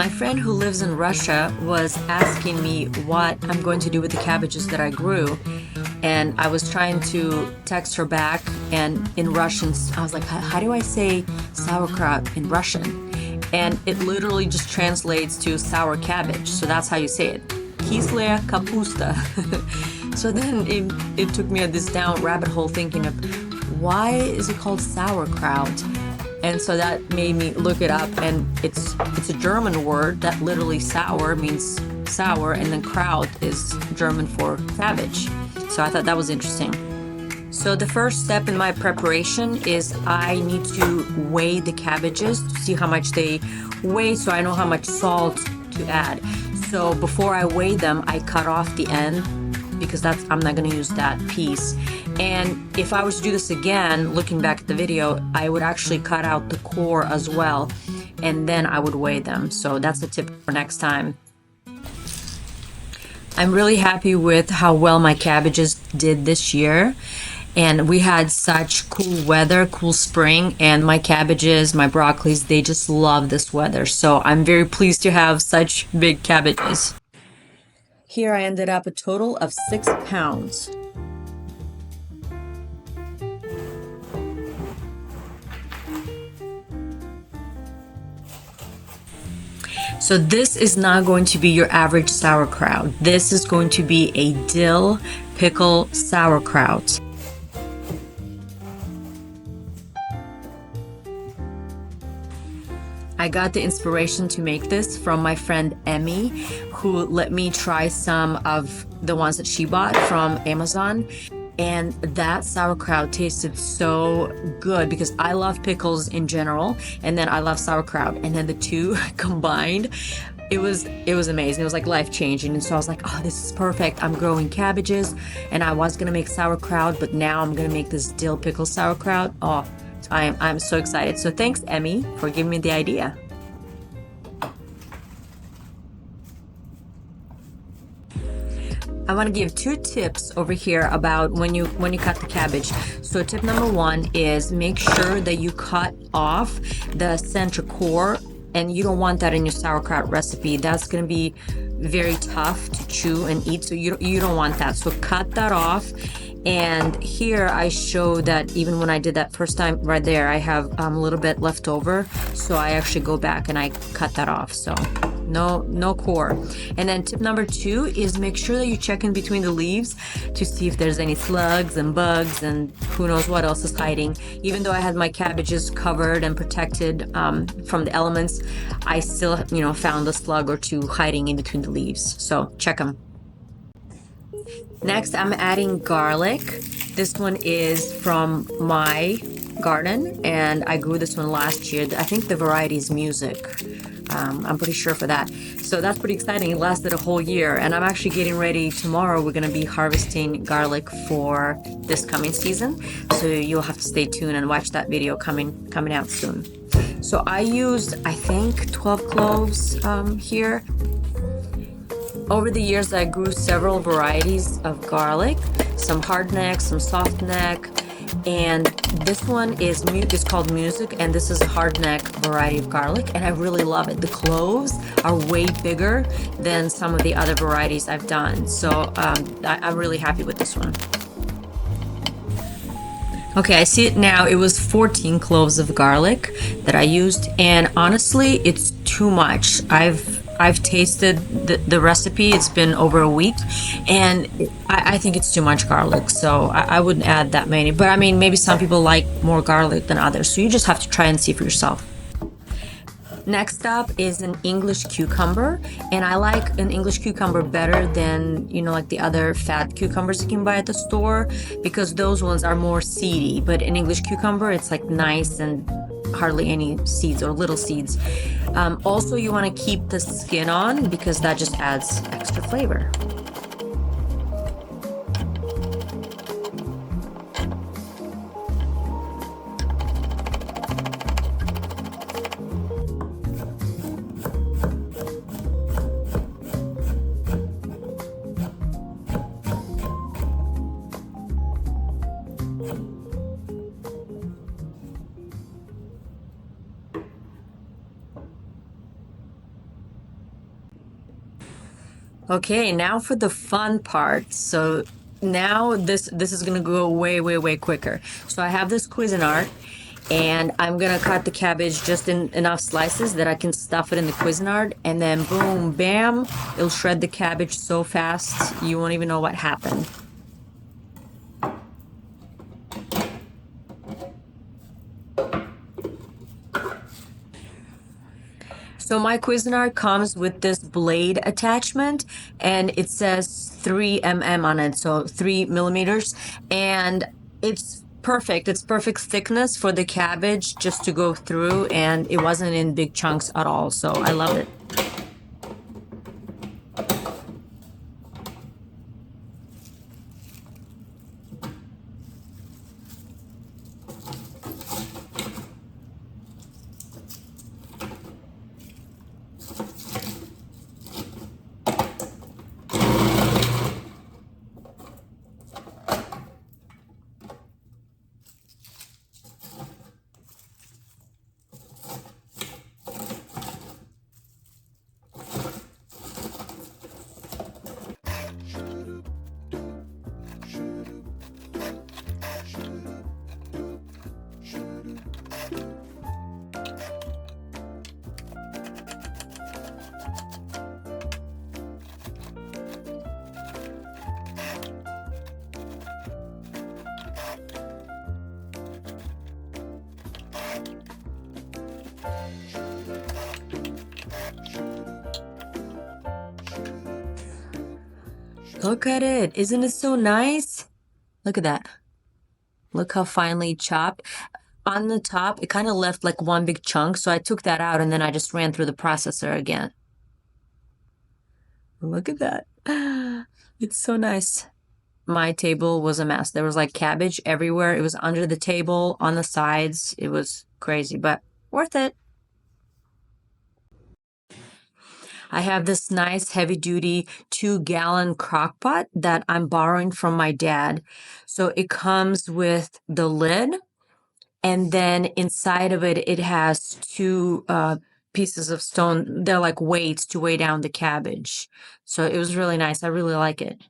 My friend who lives in Russia was asking me what I'm going to do with the cabbages that I grew, and I was trying to text her back, and in Russian I was like, how do I say sauerkraut in Russian? And it literally just translates to sour cabbage, so that's how you say it. Kislaya kapusta. So then it took me this down rabbit hole thinking of why is it called sauerkraut? And so that made me look it up, and it's a German word that literally sour means sour, and then kraut is German for cabbage. So I thought that was interesting. So the first step in my preparation is I need to weigh the cabbages to see how much they weigh so I know how much salt to add. So before I weigh them, I cut off the end because I'm not going to use that piece. And if I was to do this again, looking back at the video, I would actually cut out the core as well, and then I would weigh them. So that's a tip for next time. I'm really happy with how well my cabbages did this year. And we had such cool weather, cool spring, and my cabbages, my broccolis, they just love this weather. So I'm very pleased to have such big cabbages. Here I ended up a total of 6 pounds. So this is not going to be your average sauerkraut. This is going to be a dill pickle sauerkraut. I got the inspiration to make this from my friend Emmy, who let me try some of the ones that she bought from Amazon. And that sauerkraut tasted so good because I love pickles in general, and then I love sauerkraut, and then the two combined, it was amazing. It was like life-changing. And so I was like, oh, this is perfect. I'm growing cabbages, and I was gonna make sauerkraut, but now I'm gonna make this dill pickle sauerkraut. Oh, I'm so excited. So thanks, Emmy, for giving me the idea. I want to give 2 tips over here about when you cut the cabbage. So tip number 1 is make sure that you cut off the center core, and you don't want that in your sauerkraut recipe. That's going to be very tough to chew and eat, so you don't want that. So cut that off. And here I show that even when I did that first time right there, I have a little bit left over, so I actually go back and I cut that off. So no core. And then tip number 2 is make sure that you check in between the leaves to see if there's any slugs and bugs and who knows what else is hiding. Even though I had my cabbages covered and protected from the elements, I still found a slug or 2 hiding in between the leaves. So check them. Next, I'm adding garlic. This one is from my garden, and I grew this one last year. I think the variety is Music. I'm pretty sure for that. So that's pretty exciting. It lasted a whole year, and I'm actually getting ready tomorrow. We're going to be harvesting garlic for this coming season. So you'll have to stay tuned and watch that video coming out soon. So I used, I think, 12 cloves here. Over the years, I grew several varieties of garlic, some hard neck, some soft neck, and this one is called Music, and this is a hard neck variety of garlic, and I really love it. The cloves are way bigger than some of the other varieties I've done, so I'm really happy with this one. Okay, I see it now. It was 14 cloves of garlic that I used, and honestly, it's too much. I've tasted the recipe. It's been over a week, and I think it's too much garlic, so I wouldn't add that many. But I mean, maybe some people like more garlic than others, so you just have to try and see for yourself. Next up is an English cucumber, and I like an English cucumber better than, like the other fat cucumbers you can buy at the store, because those ones are more seedy. But an English cucumber, it's like nice and hardly any seeds or little seeds. Also, you want to keep the skin on because that just adds extra flavor. Okay, now for the fun part. So now this is gonna go way quicker. So I have this Cuisinart, and I'm gonna cut the cabbage just in enough slices that I can stuff it in the Cuisinart, and then boom, bam, it'll shred the cabbage so fast you won't even know what happened. So my Cuisinart comes with this blade attachment, and it says 3 mm on it, so 3 mm, and it's perfect. It's perfect thickness for the cabbage just to go through, and it wasn't in big chunks at all, so I love it. Look at it. Isn't it so nice? Look at that. Look how finely chopped. On the top, it kind of left like one big chunk, so I took that out and then I just ran through the processor again. Look at that. It's so nice. My table was a mess. There was like cabbage everywhere. It was under the table, on the sides. It was crazy, but worth it. I have this nice heavy duty 2-gallon crock pot that I'm borrowing from my dad. So it comes with the lid, and then inside of it, it has two pieces of stone. They're like weights to weigh down the cabbage. So it was really nice. I really like it.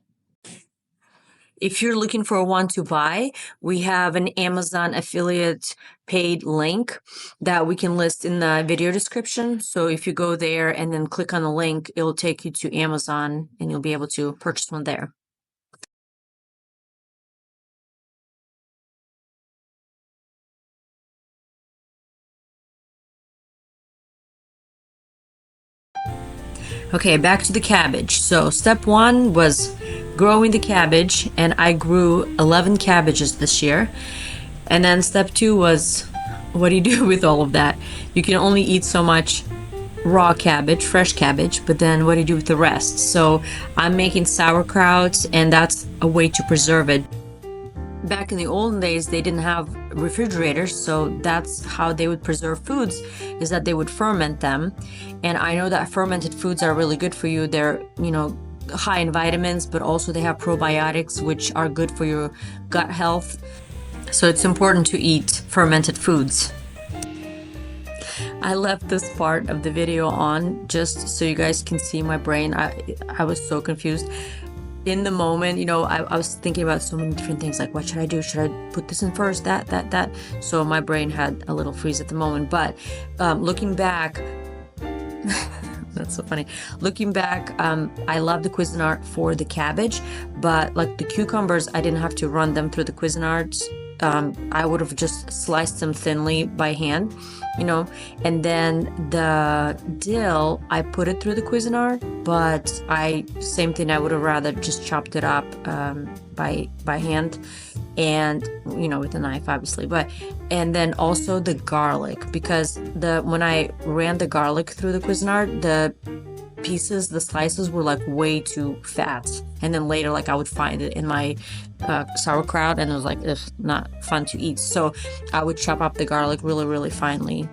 If you're looking for one to buy, we have an Amazon affiliate paid link that we can list in the video description. So if you go there and then click on the link, it'll take you to Amazon and you'll be able to purchase one there. Okay, back to the cabbage. So step one was growing the cabbage, and I grew 11 cabbages this year. And then step two was, what do you do with all of that? You can only eat so much raw cabbage, fresh cabbage, but then what do you do with the rest? So I'm making sauerkraut, and that's a way to preserve it. Back in the olden days, they didn't have refrigerators, so that's how they would preserve foods, is that they would ferment them. And I know that fermented foods are really good for you. They're, high in vitamins, but also they have probiotics, which are good for your gut health. So it's important to eat fermented foods. I left this part of the video on just so you guys can see my brain. I was so confused. In the moment, I was thinking about so many different things, like what should I do? Should I put this in first? That. So my brain had a little freeze at the moment. But looking back, that's so funny. Looking back, I love the Cuisinart for the cabbage, but like the cucumbers, I didn't have to run them through the Cuisinart. I would have just sliced them thinly by hand, and then the dill, I put it through the Cuisinart, but same thing, I would have rather just chopped it up by hand, and with a knife, obviously. And then also the garlic, because when I ran the garlic through the Cuisinart, the slices were like way too fat, and then later, like, I would find it in my sauerkraut, and it was like, it's not fun to eat. So I would chop up the garlic really finely.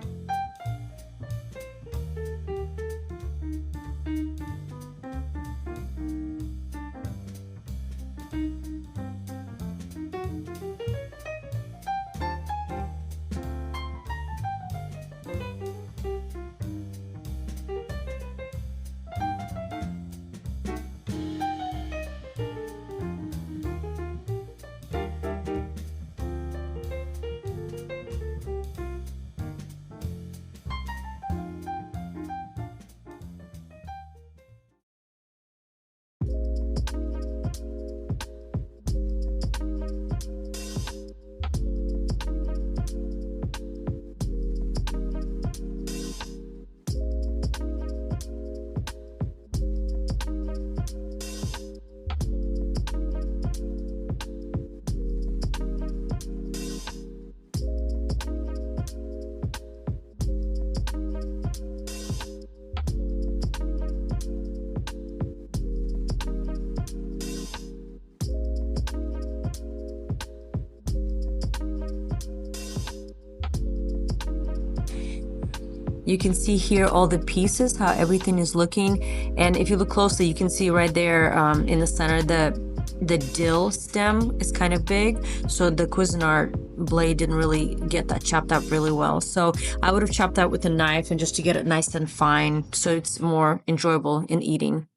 You can see here all the pieces, how everything is looking. And if you look closely, you can see right there in the center, the dill stem is kind of big. So the Cuisinart blade didn't really get that chopped up really well. So I would have chopped that with a knife and just to get it nice and fine so it's more enjoyable in eating.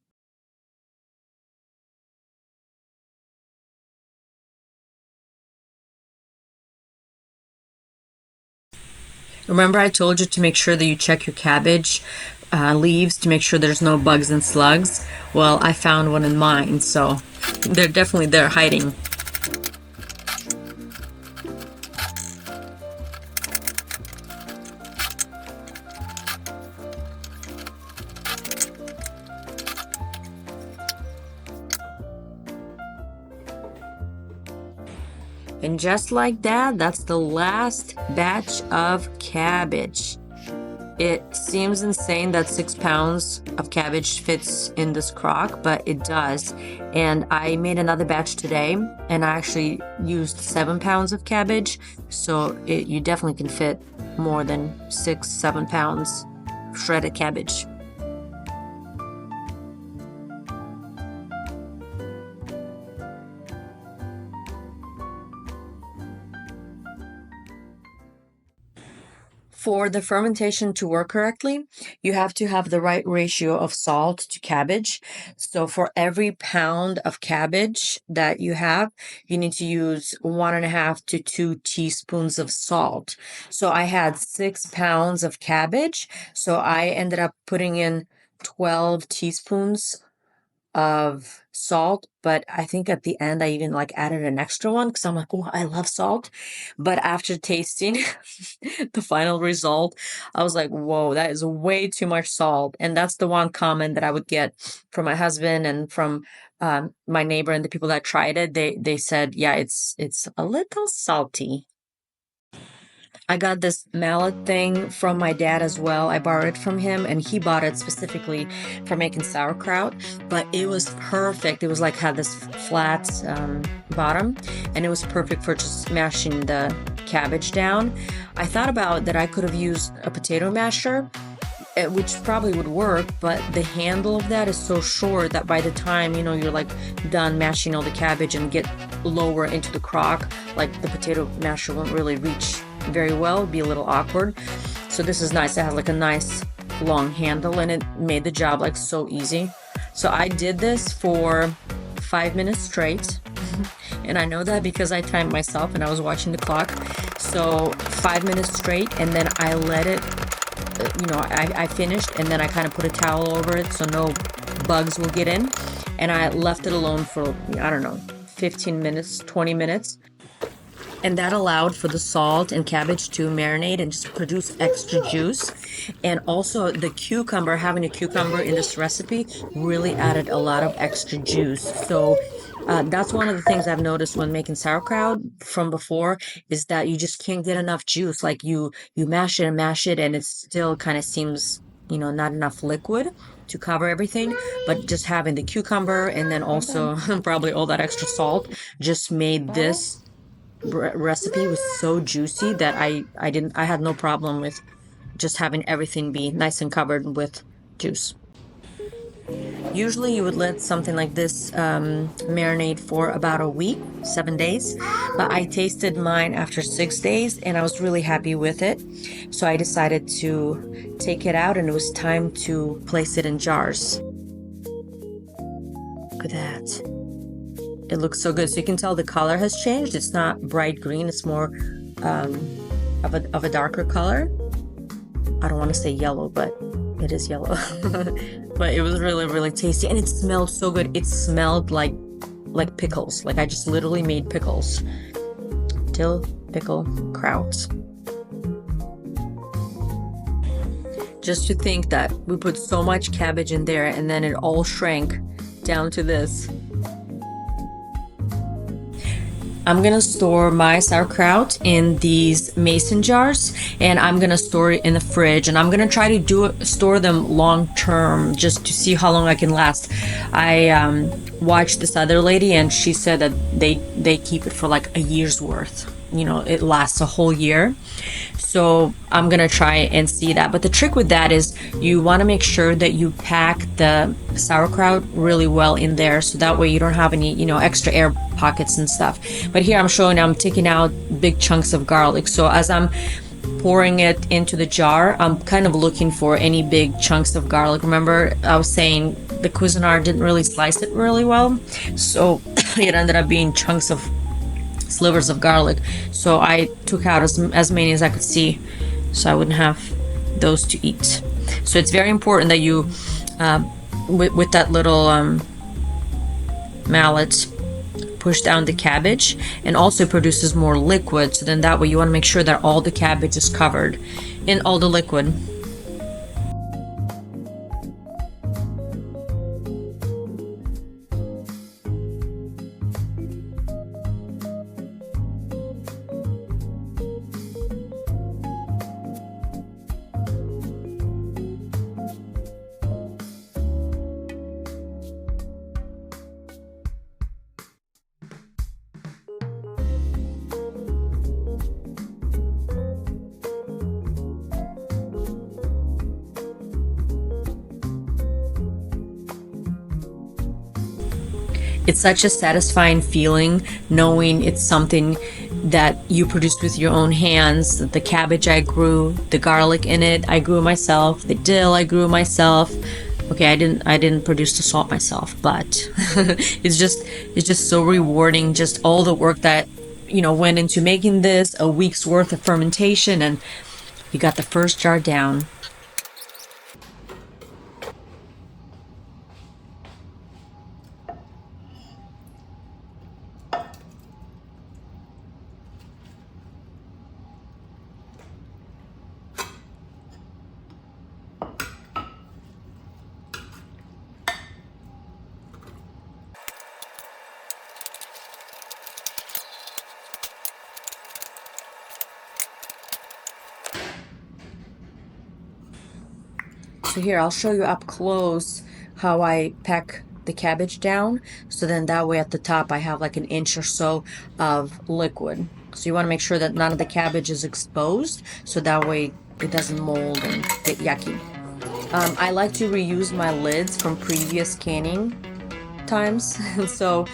Remember I told you to make sure that you check your cabbage leaves to make sure there's no bugs and slugs? Well, I found one in mine, so they're definitely there hiding. And just like that, that's the last batch of cabbage. It seems insane that 6 pounds of cabbage fits in this crock, but it does. And I made another batch today, and I actually used 7 pounds of cabbage. So you definitely can fit more than 6-7 pounds shredded cabbage. For the fermentation to work correctly, you have to have the right ratio of salt to cabbage. So for every pound of cabbage that you have, you need to use 1.5 to 2 teaspoons of salt. So I had 6 pounds of cabbage, so I ended up putting in 12 teaspoons of salt, but I think at the end I even like added an extra one because I'm like, oh, I love salt. But after tasting the final result, I was like, whoa, that is way too much salt. And that's the one comment that I would get from my husband and from my neighbor and the people that tried it. They said, yeah, it's a little salty. I got this mallet thing from my dad as well. I borrowed it from him, and he bought it specifically for making sauerkraut, but it was perfect. It was like had this flat bottom, and it was perfect for just mashing the cabbage down. I thought about that I could have used a potato masher, which probably would work, but the handle of that is so short that by the time, you know, you're like done mashing all the cabbage and get lower into the crock, like the potato masher won't really reach very well, be a little awkward. So this is nice. It has like a nice long handle and it made the job like so easy. So I did this for 5 minutes straight. And I know that because I timed myself and I was watching the clock. So 5 minutes straight, and then I let it, you know, I finished, and then I kind of put a towel over it so no bugs will get in. And I left it alone for, I don't know, 15 minutes, 20 minutes. And that allowed for the salt and cabbage to marinate and just produce extra juice. And also the cucumber, having a cucumber in this recipe really added a lot of extra juice. So that's one of the things I've noticed when making sauerkraut from before, is that you just can't get enough juice. Like you mash it and it still kind of seems, you know, not enough liquid to cover everything. But just having the cucumber and then also probably all that extra salt just made this recipe was so juicy that I had no problem with just having everything be nice and covered with juice. Usually you would let something like this marinate for about a week, 7 days, but I tasted mine after 6 days and I was really happy with it. So I decided to take it out and it was time to place it in jars. Look at that. It looks so good. So you can tell the color has changed. It's not bright green. It's more of a darker color. I don't want to say yellow, but it is yellow. But it was really, really tasty. And it smelled so good. It smelled like pickles. Like I just literally made pickles. Dill pickle kraut. Just to think that we put so much cabbage in there and then it all shrank down to this. I'm gonna store my sauerkraut in these mason jars, and I'm gonna store it in the fridge, and I'm gonna try to store them long term just to see how long I can last. I watched this other lady and she said that they keep it for like a year's worth. you know, it lasts a whole year. So I'm gonna try and see that. But the trick with that is you want to make sure that you pack the sauerkraut really well in there, so that way you don't have any, you know, extra air pockets and stuff. But here I'm showing, I'm taking out big chunks of garlic. So as I'm pouring it into the jar, I'm kind of looking for any big chunks of garlic. Remember, I was saying the Cuisinart didn't really slice it really well, so it ended up being chunks of slivers of garlic. So I took out as many as I could see, so I wouldn't have those to eat. So it's very important that you with that little mallet, push down the cabbage, and also produces more liquid, so then that way you want to make sure that all the cabbage is covered in all the liquid. It's such a satisfying feeling knowing it's something that you produced with your own hands. The cabbage I grew, the garlic in it I grew myself, the dill I grew myself. Okay, I didn't produce the salt myself, but it's just so rewarding, just all the work that, you know, went into making this, a week's worth of fermentation, and you got the first jar down. So here, I'll show you up close how I pack the cabbage down. So then that way at the top I have like an inch or so of liquid. So you want to make sure that none of the cabbage is exposed, so that way it doesn't mold and get yucky. I like to reuse my lids from previous canning times. So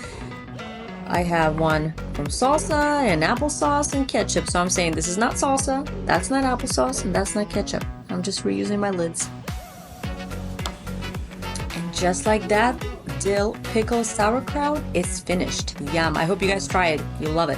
I have one from salsa and applesauce and ketchup. So I'm saying this is not salsa, that's not applesauce, and that's not ketchup. I'm just reusing my lids. Just like that, dill pickle sauerkraut is finished. Yum. I hope you guys try it. You'll love it.